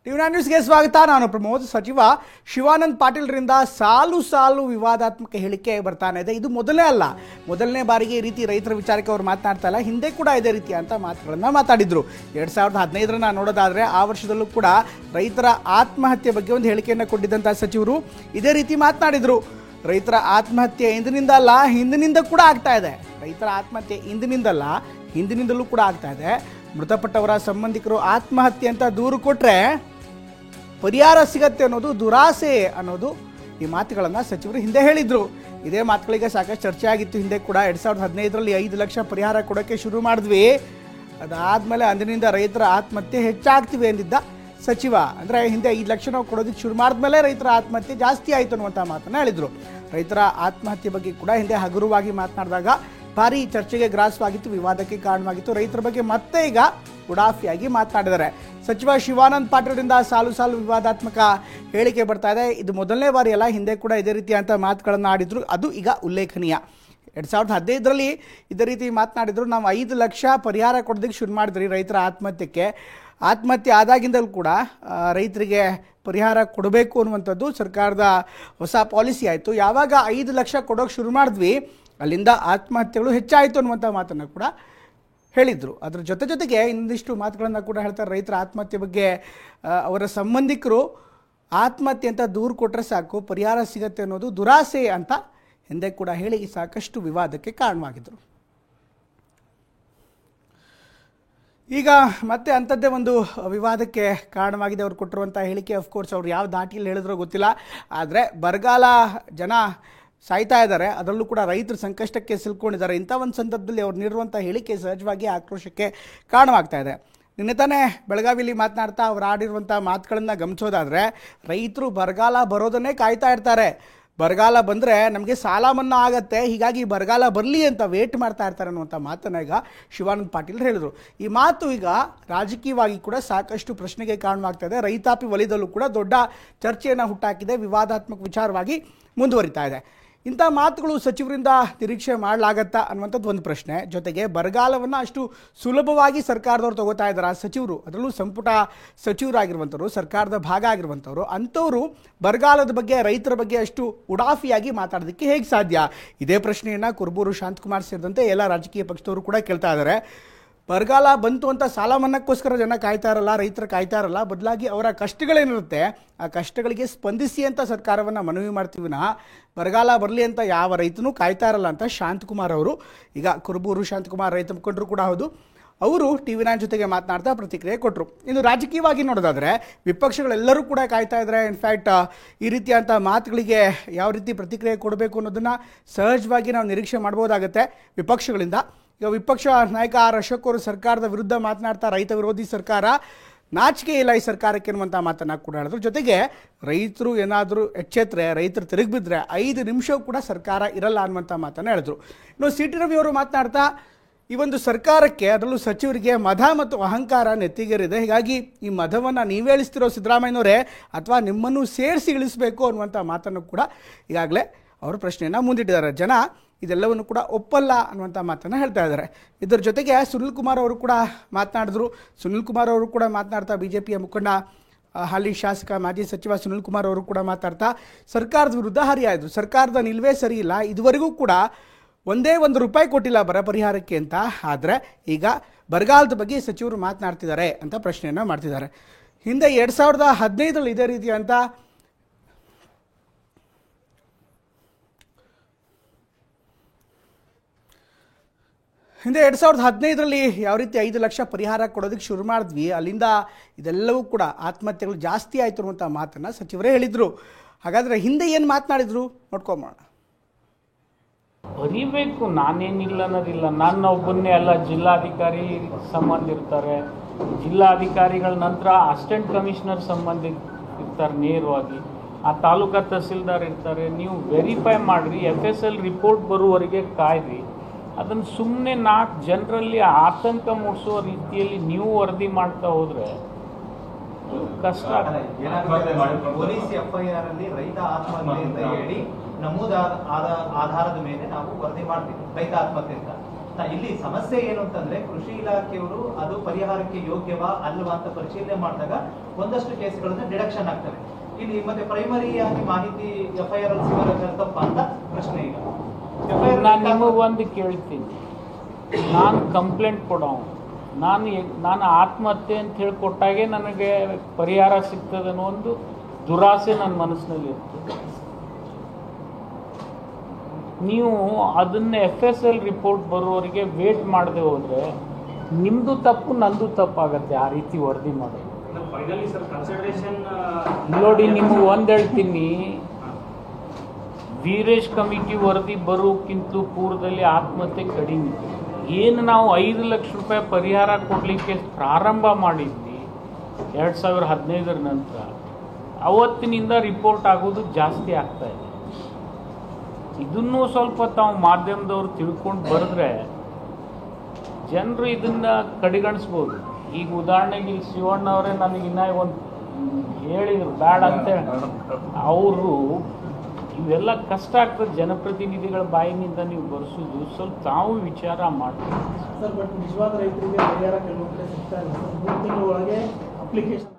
ಟಿವಿ9 ನ್ಯೂಸ್ಗೆ ಸ್ವಾಗತ. ನಾನು ಪ್ರಮೋದ್. ಸಚಿವ ಶಿವಾನಂದ ಪಾಟೀಲ್ರಿಂದ ಸಾಲು ಸಾಲು ವಿವಾದಾತ್ಮಕ ಹೇಳಿಕೆ ಬರ್ತಾನೆ ಇದೆ. ಇದು ಮೊದಲನೇ ಬಾರಿಗೆ ಈ ರೀತಿ ರೈತರ ವಿಚಾರಕ್ಕೆ ಅವರು ಮಾತನಾಡ್ತಾ ಇಲ್ಲ. ಹಿಂದೆ ಕೂಡ ಇದೇ ರೀತಿ ಅಂತ ಮಾತುಗಳನ್ನ ಮಾತಾಡಿದ್ರು. 2015 ನೋಡೋದಾದ್ರೆ ಆ ವರ್ಷದಲ್ಲೂ ಕೂಡ ರೈತರ ಆತ್ಮಹತ್ಯೆ ಬಗ್ಗೆ ಒಂದು ಹೇಳಿಕೆಯನ್ನು ಕೊಟ್ಟಿದ್ದಂಥ ಸಚಿವರು ಇದೇ ರೀತಿ ಮಾತನಾಡಿದ್ರು. ರೈತರ ಆತ್ಮಹತ್ಯೆ ಹಿಂದಿನಿಂದ ಕೂಡ ಆಗ್ತಾ ಇದೆ. ರೈತರ ಆತ್ಮಹತ್ಯೆ ಹಿಂದಿನಿಂದಲೂ ಕೂಡ ಆಗ್ತಾ ಇದೆ. ಮೃತಪಟ್ಟವರ ಸಂಬಂಧಿಕರು ಆತ್ಮಹತ್ಯೆ ಅಂತ ದೂರು ಕೊಟ್ಟರೆ ಪರಿಹಾರ ಸಿಗತ್ತೆ ಅನ್ನೋದು ದುರಾಸೆ ಅನ್ನೋದು ಈ ಮಾತುಗಳನ್ನು ಸಚಿವರು ಹಿಂದೆ ಹೇಳಿದ್ರು. ಇದೇ ಮಾತುಗಳಿಗೆ ಸಾಕಷ್ಟು ಚರ್ಚೆ ಆಗಿತ್ತು. ಹಿಂದೆ ಕೂಡ 2015 5 ಲಕ್ಷ ಪರಿಹಾರ ಕೊಡೋಕ್ಕೆ ಶುರು ಮಾಡಿದ್ವಿ. ಅದಾದಮೇಲೆ ಅಂದಿನಿಂದ ರೈತರ ಆತ್ಮಹತ್ಯೆ ಹೆಚ್ಚಾಗ್ತಿವೆ ಎಂದಿದ್ದ ಸಚಿವ. ಅಂದರೆ ಹಿಂದೆ 5 ಲಕ್ಷ ನಾವು ಕೊಡೋದಕ್ಕೆ ಶುರು ಮಾಡಿದ್ಮೇಲೆ ರೈತರ ಆತ್ಮಹತ್ಯೆ ಜಾಸ್ತಿ ಆಯಿತು ಅನ್ನುವಂಥ ಮಾತನ್ನು ಹೇಳಿದರು. ರೈತರ ಆತ್ಮಹತ್ಯೆ ಬಗ್ಗೆ ಕೂಡ ಹಿಂದೆ ಹಗುರವಾಗಿ ಮಾತನಾಡಿದಾಗ ಭಾರಿ ಚರ್ಚೆಗೆ ಗ್ರಾಸವಾಗಿತ್ತು, ವಿವಾದಕ್ಕೆ ಕಾರಣವಾಗಿತ್ತು. ರೈತರ ಬಗ್ಗೆ ಮತ್ತೆ ಈಗ ಉಡಾಫಿಯಾಗಿ ಮಾತನಾಡಿದ್ದಾರೆ. ಸಚಿವ ಶಿವಾನಂದ ಪಾಟೀಲ್ರಿಂದ ಸಾಲು ವಿವಾದಾತ್ಮಕ ಹೇಳಿಕೆ ಬರ್ತಾ ಇದೆ. ಇದು ಮೊದಲನೇ ಬಾರಿ ಅಲ್ಲ, ಹಿಂದೆ ಕೂಡ ಇದೇ ರೀತಿಯಂಥ ಮಾತುಗಳನ್ನು ಆಡಿದ್ರು. ಅದು ಈಗ ಉಲ್ಲೇಖನೀಯ. 2015 ಇದೇ ರೀತಿ ಮಾತನಾಡಿದ್ರು. ನಾವು 5 ಲಕ್ಷ ಪರಿಹಾರ ಕೊಡೋದಕ್ಕೆ ಶುರು ಮಾಡಿದ್ರಿ ರೈತರ ಆತ್ಮಹತ್ಯೆ ಆದಾಗಿಂದಲೂ ಕೂಡ ರೈತರಿಗೆ ಪರಿಹಾರ ಕೊಡಬೇಕು ಅನ್ನುವಂಥದ್ದು ಸರ್ಕಾರದ ಹೊಸ ಪಾಲಿಸಿ ಆಯಿತು. ಯಾವಾಗ 5 ಲಕ್ಷ ಕೊಡೋಕೆ ಶುರು ಮಾಡಿದ್ವಿ ಅಲ್ಲಿಂದ ಆತ್ಮಹತ್ಯೆಗಳು ಹೆಚ್ಚಾಯಿತು ಅನ್ನುವಂಥ ಮಾತನ್ನು ಕೂಡ ಹೇಳಿದರು. ಅದರ ಜೊತೆಗೆ ಇನ್ನೊಂದಿಷ್ಟು ಮಾತುಗಳನ್ನು ಕೂಡ ಹೇಳ್ತಾರೆ. ರೈತರ ಆತ್ಮಹತ್ಯೆ ಬಗ್ಗೆ ಅವರ ಸಂಬಂಧಿಕರು ಆತ್ಮಹತ್ಯೆ ಅಂತ ದೂರು ಕೊಟ್ಟರೆ ಸಾಕು, ಪರಿಹಾರ ಸಿಗತ್ತೆ ಅನ್ನೋದು ದುರಾಸೆ ಅಂತ ಹಿಂದೆ ಕೂಡ ಹೇಳಿ ಸಾಕಷ್ಟು ವಿವಾದಕ್ಕೆ ಕಾರಣವಾಗಿದ್ದರು. ಈಗ ಮತ್ತೆ ಅಂಥದ್ದೇ ಒಂದು ವಿವಾದಕ್ಕೆ ಕಾರಣವಾಗಿದೆ ಅವರು ಕೊಟ್ಟಿರುವಂಥ ಹೇಳಿಕೆ. ಅಫ್ಕೋರ್ಸ್ ಅವ್ರು ಯಾವ ದಾಟಿಯಲ್ಲಿ ಹೇಳಿದ್ರೋ ಗೊತ್ತಿಲ್ಲ. ಆದರೆ ಬರಗಾಲ, ಜನ ಸಾಯ್ತಾ ಇದ್ದಾರೆ, ಅದರಲ್ಲೂ ಕೂಡ ರೈತರು ಸಂಕಷ್ಟಕ್ಕೆ ಸಿಲ್ಕೊಂಡಿದ್ದಾರೆ. ಇಂಥ ಒಂದು ಸಂದರ್ಭದಲ್ಲಿ ಅವ್ರು ನೀಡಿರುವಂಥ ಹೇಳಿಕೆ ಸಹಜವಾಗಿ ಆಕ್ರೋಶಕ್ಕೆ ಕಾರಣವಾಗ್ತಾ ಇದೆ. ನಿನ್ನೆ ತಾನೇ ಬೆಳಗಾವಿಯಲ್ಲಿ ಮಾತನಾಡ್ತಾ ಅವ್ರು ಆಡಿರುವಂಥ ಮಾತುಗಳನ್ನು ಗಮನಿಸೋದಾದರೆ ರೈತರು ಬರಗಾಲ ಬರೋದನ್ನೇ ಕಾಯ್ತಾ ಇರ್ತಾರೆ. ಬರಗಾಲ ಬಂದರೆ ನಮಗೆ ಸಾಲ ಮನ್ನಾ ಆಗತ್ತೆ, ಹೀಗಾಗಿ ಬರಗಾಲ ಬರಲಿ ಅಂತ ವೇಟ್ ಮಾಡ್ತಾ ಇರ್ತಾರೆ ಅನ್ನುವಂಥ ಮಾತನ್ನು ಈಗ ಶಿವಾನಂದ ಪಾಟೀಲ್ ಹೇಳಿದರು. ಈ ಮಾತು ಈಗ ರಾಜಕೀಯವಾಗಿ ಕೂಡ ಸಾಕಷ್ಟು ಪ್ರಶ್ನೆಗೆ ಕಾರಣವಾಗ್ತಾ ಇದೆ. ರೈತಾಪಿ ವಲಯದಲ್ಲೂ ಕೂಡ ದೊಡ್ಡ ಚರ್ಚೆಯನ್ನು ಹುಟ್ಟಾಕಿದೆ, ವಿವಾದಾತ್ಮಕ ವಿಚಾರವಾಗಿ ಮುಂದುವರಿತಾ ಇದೆ. ಇಂಥ ಮಾತುಗಳು ಸಚಿವರಿಂದ ನಿರೀಕ್ಷೆ ಮಾಡಲಾಗತ್ತಾ ಅನ್ನುವಂಥದ್ದು ಒಂದು ಪ್ರಶ್ನೆ. ಜೊತೆಗೆ ಬರಗಾಲವನ್ನು ಅಷ್ಟು ಸುಲಭವಾಗಿ ಸರ್ಕಾರದವ್ರು ತಗೋತಾ ಇದ್ದಾರೆ ಸಚಿವರು, ಅದರಲ್ಲೂ ಸಂಪುಟ ಸಚಿವರಾಗಿರುವಂಥವ್ರು, ಸರ್ಕಾರದ ಭಾಗ ಆಗಿರುವಂಥವ್ರು. ಅಂಥವರು ಬರಗಾಲದ ಬಗ್ಗೆ, ರೈತರ ಬಗ್ಗೆ ಅಷ್ಟು ಉಡಾಫಿಯಾಗಿ ಮಾತಾಡೋದಕ್ಕೆ ಹೇಗೆ ಸಾಧ್ಯ? ಇದೇ ಪ್ರಶ್ನೆಯನ್ನು ಕುರುಬೂರು ಶಾಂತಕುಮಾರ್ ಸೇರಿದಂತೆ ಎಲ್ಲ ರಾಜಕೀಯ ಪಕ್ಷದವರು ಕೂಡ ಕೇಳ್ತಾ ಇದ್ದಾರೆ. ಬರಗಾಲ ಬಂತು ಅಂತ ಸಾಲ ಮನ್ನಾಕ್ಕೋಸ್ಕರ ಜನ ಕಾಯ್ತಾ ಇರಲ್ಲ, ರೈತರು ಕಾಯ್ತಾ ಇರಲ್ಲ. ಬದಲಾಗಿ ಅವರ ಕಷ್ಟಗಳೇನಿರುತ್ತೆ ಆ ಕಷ್ಟಗಳಿಗೆ ಸ್ಪಂದಿಸಿ ಅಂತ ಸರ್ಕಾರವನ್ನು ಮನವಿ ಮಾಡ್ತೀವಿ ನಾ, ಬರಗಾಲ ಬರಲಿ ಅಂತ ಯಾವ ರೈತನೂ ಕಾಯ್ತಾ ಇರಲ್ಲ ಅಂತ ಶಾಂತಕುಮಾರ್ ಅವರು, ಈಗ ಕುರುಬೂರು ಶಾಂತಕುಮಾರ್ ರೈತ ಮುಖಂಡರು ಕೂಡ ಹೌದು, ಅವರು ಟಿವಿ9 ಜೊತೆಗೆ ಮಾತನಾಡ್ತಾ ಪ್ರತಿಕ್ರಿಯೆ ಕೊಟ್ಟರು. ಇನ್ನು ರಾಜಕೀಯವಾಗಿ ನೋಡೋದಾದರೆ ವಿಪಕ್ಷಗಳೆಲ್ಲರೂ ಕೂಡ ಕಾಯ್ತಾ ಇದ್ದಾರೆ. ಇನ್ಫ್ಯಾಕ್ಟ್ ಈ ರೀತಿಯಂಥ ಮಾತುಗಳಿಗೆ ಯಾವ ರೀತಿ ಪ್ರತಿಕ್ರಿಯೆ ಕೊಡಬೇಕು ಅನ್ನೋದನ್ನು ಸಹಜವಾಗಿ ನಾವು ನಿರೀಕ್ಷೆ ಮಾಡ್ಬೋದಾಗತ್ತೆ ವಿಪಕ್ಷಗಳಿಂದ. ಈಗ ವಿಪಕ್ಷ ನಾಯಕ ಆರ್ ಅಶೋಕ್ ಅವರು ಸರ್ಕಾರದ ವಿರುದ್ಧ ಮಾತನಾಡ್ತಾ ರೈತ ವಿರೋಧಿ ಸರ್ಕಾರ, ನಾಚಿಕೆ ಇಲ್ಲ ಈ ಸರ್ಕಾರಕ್ಕೆ ಅನ್ನುವಂಥ ಮಾತನ್ನು ಕೂಡ ಹೇಳಿದ್ರು. ಜೊತೆಗೆ ರೈತರು ಏನಾದರೂ ಎಚ್ಚೆತ್ತರೆ, ರೈತರು ತಿರುಗಿಬಿದ್ರೆ 5 ನಿಮಿಷವೂ ಕೂಡ ಸರ್ಕಾರ ಇರಲ್ಲ ಅನ್ನುವಂಥ ಮಾತನ್ನು ಹೇಳಿದ್ರು. ಇನ್ನು ಸಿ ಟಿ ರವಿ ಅವರು ಮಾತನಾಡ್ತಾ ಈ ಒಂದು ಸರ್ಕಾರಕ್ಕೆ, ಅದರಲ್ಲೂ ಸಚಿವರಿಗೆ ಮದ ಮತ್ತು ಅಹಂಕಾರ ನೆತ್ತಿಗೇರಿದೆ, ಹೀಗಾಗಿ ಈ ಮದವನ್ನು ನೀವೇ ಇಳಿಸ್ತಿರೋ ಸಿದ್ದರಾಮಯ್ಯನವರೇ ಅಥವಾ ನಿಮ್ಮನ್ನು ಸೇರಿಸಿ ಇಳಿಸಬೇಕು ಅನ್ನುವಂಥ ಮಾತನ್ನು ಕೂಡ ಈಗಾಗಲೇ ಅವರು ಪ್ರಶ್ನೆಯನ್ನು ಮುಂದಿಟ್ಟಿದ್ದಾರೆ. ಜನ ಇದೆಲ್ಲವನ್ನು ಕೂಡ ಒಪ್ಪಲ್ಲ ಅನ್ನುವಂಥ ಮಾತನ್ನು ಹೇಳ್ತಾ ಇದ್ದಾರೆ. ಇದರ ಜೊತೆಗೆ ಸುನಿಲ್ ಕುಮಾರ್ ಅವರು ಕೂಡ ಮಾತನಾಡಿದ್ರು. ಸುನಿಲ್ ಕುಮಾರ್ ಅವರು ಕೂಡ ಮಾತನಾಡ್ತಾ BJPಯ ಮುಖಂಡ, ಹಾಲಿ ಶಾಸಕ, ಮಾಜಿ ಸಚಿವ ಸುನಿಲ್ ಕುಮಾರ್ ಅವರು ಕೂಡ ಮಾತಾಡ್ತಾ ಸರ್ಕಾರದ ವಿರುದ್ಧ ಹರಿಯಾಯಿದ್ರು. ಸರ್ಕಾರದ ನಿಲುವೇ ಸರಿ ಇಲ್ಲ, ಇದುವರೆಗೂ ಕೂಡ ಒಂದೇ ₹1 ಕೊಟ್ಟಿಲ್ಲ ಬರ ಪರಿಹಾರಕ್ಕೆ ಅಂತ. ಆದರೆ ಈಗ ಬರಗಾಲದ ಬಗ್ಗೆ ಸಚಿವರು ಮಾತನಾಡ್ತಿದ್ದಾರೆ ಅಂತ ಪ್ರಶ್ನೆಯನ್ನು ಮಾಡ್ತಿದ್ದಾರೆ. ಹಿಂದೆ 2015 ಇದೇ ರೀತಿಯಂತ ಹಿಂದೆ 2015 ಯಾವ ರೀತಿ 5 ಲಕ್ಷ ಪರಿಹಾರ ಕೊಡೋದಕ್ಕೆ ಶುರು ಮಾಡಿದ್ವಿ, ಅಲ್ಲಿಂದ ಇದೆಲ್ಲವೂ ಕೂಡ ಆತ್ಮಹತ್ಯೆಗಳು ಜಾಸ್ತಿ ಆಯಿತು ಅನ್ನುವಂಥ ಮಾತನ್ನು ಸಚಿವರೇ ಹೇಳಿದರು. ಹಾಗಾದರೆ ಹಿಂದೆ ಏನು ಮಾತನಾಡಿದ್ರು ನೋಡ್ಕೊಂಬೋಣ. ಬರೀಬೇಕು, ನಾನೇನಿಲ್ಲ ಅನ್ನೋದಿಲ್ಲ. ನನ್ನ ಒಬ್ಬನ್ನೇ ಅಲ್ಲ, ಜಿಲ್ಲಾಧಿಕಾರಿ ಸಂಬಂಧ ಇರ್ತಾರೆ, ಜಿಲ್ಲಾಧಿಕಾರಿಗಳ ನಂತರ ಅಸಿಸ್ಟೆಂಟ್ ಕಮಿಷನರ್ ಸಂಬಂಧ ಇರ್ತಾರೆ, ನೇರವಾಗಿ ಆ ತಾಲೂಕಾ ತಹಸೀಲ್ದಾರ್ ಇರ್ತಾರೆ. ನೀವು ವೆರಿಫೈ ಮಾಡಿರಿ, FSL ರಿಪೋರ್ಟ್ ಬರುವವರೆಗೆ ಕಾಯ್ರಿ. ಅದನ್ನು ಸುಮ್ಮನೆ 4 ಜನರಲ್ಲಿ ಆತಂಕ ಮೂಡಿಸುವ ರೀತಿಯಲ್ಲಿ ನೀವು ವರದಿ ಮಾಡ್ತಾ ಹೋದರೆ ಕಷ್ಟ. ಪೊಲೀಸ್ FIR ಅಲ್ಲಿ ರೈತ ಆತ್ಮಹತ್ಯೆ ಅಂತ ಹೇಳಿ ನಮೂದಾದ ಆಧಾರದ ಮೇಲೆ ನಾವು ವರದಿ ಮಾಡ್ತೀವಿ ರೈತ ಆತ್ಮಹತ್ಯೆ ಅಂತ. ಇಲ್ಲಿ ಸಮಸ್ಯೆ ಏನು ಅಂತಂದ್ರೆ ಕೃಷಿ ಇಲಾಖೆಯವರು ಅದು ಪರಿಹಾರಕ್ಕೆ ಯೋಗ್ಯವಾ ಅಲ್ವಾ ಅಂತ ಪರಿಶೀಲನೆ ಮಾಡಿದಾಗ ಒಂದಷ್ಟು ಕೇಸ್ಗಳನ್ನ ಡಿಡಕ್ಷನ್ ಆಗ್ತವೆ. ಇಲ್ಲಿ ಮತ್ತೆ ಪ್ರೈಮರಿ ಆಗಿ ಮಾಹಿತಿ FIR ಅಲ್ಲಿ ಸಿಗೋದು ತಪ್ಪ ಅಂತ ಪ್ರಶ್ನೆ. ಈಗ ನಾನು ನಿಮಗೆ ಒಂದು ಕೇಳ್ತೀನಿ, ನಾನು ಕಂಪ್ಲೇಂಟ್ ಕೊಡೋ ನಾನು ಆತ್ಮಹತ್ಯೆ ಅಂತ ಹೇಳಿ ಕೊಟ್ಟಾಗೆ ನನಗೆ ಪರಿಹಾರ ಸಿಗ್ತದೆ ಅನ್ನೋ ಒಂದು ದುರಾಸೆ ನನ್ನ ಮನಸ್ಸಿನಲ್ಲಿ ಇರ್ತದೆ. ನೀವು ಅದನ್ನ FSL ರಿಪೋರ್ಟ್ ಬರೋವರಿಗೆ ವೇಟ್ ಮಾಡದೆ ಹೋದರೆ ನಿಮ್ಮದು ತಪ್ಪು ನಂದು ತಪ್ಪಾಗತ್ತೆ. ಆ ರೀತಿ ವರದಿ ಮಾಡೋದು ನೋಡಿ. ನಿಮಗೆ ಒಂದು ಹೇಳ್ತೀನಿ, ವೀರೇಶ್ ಕಮಿಟಿ ವರದಿ ಬರೋಕ್ಕಿಂತಲೂ ಪೂರ್ವದಲ್ಲಿ ಆತ್ಮಹತ್ಯೆ ಕಡಿಮೆ. ಏನು ನಾವು 5 ಲಕ್ಷ ರೂಪಾಯಿ ಪರಿಹಾರ ಕೊಡಲಿಕ್ಕೆ ಪ್ರಾರಂಭ ಮಾಡಿದ್ವಿ 2015 ನಂತರ, ಅವತ್ತಿನಿಂದ ರಿಪೋರ್ಟ್ ಆಗೋದು ಜಾಸ್ತಿ ಆಗ್ತಾ ಇದೆ. ಇದನ್ನೂ ಸ್ವಲ್ಪ ತಾವು ಮಾಧ್ಯಮದವರು ತಿಳ್ಕೊಂಡು ಬರೆದ್ರೆ ಜನರು ಇದನ್ನು ಕಡೆಗಣಿಸ್ಬೋದು. ಈಗ ಉದಾಹರಣೆಗೆ ಇಲ್ಲಿ ಶಿವಣ್ಣ ಅವರೇ ನನಗೆ ಇನ್ನೂ ಒಂದು ಹೇಳಿದರು ಬೇಡ ಅಂತೇಳಿ. ಅವರು ಇವೆಲ್ಲ ಕಷ್ಟ ಆಗ್ತದೆ, ಜನಪ್ರತಿನಿಧಿಗಳ ಬಾಯಿನಿಂದ ನೀವು ಬರೆಸೋದು. ಸ್ವಲ್ಪ ತಾವು ವಿಚಾರ ಮಾಡ್ತೀವಿ ಸರ್. ಬಟ್ ನಿಜವಾದ ರೈತರಿಗೆ ಪರಿಹಾರ ಕೆಲವು ಕಡೆ ಸಿಗ್ತಾ ಇಲ್ಲ. 3 ತಿಂಗಳ ಒಳಗೆ ಅಪ್ಲಿಕೇಶನ್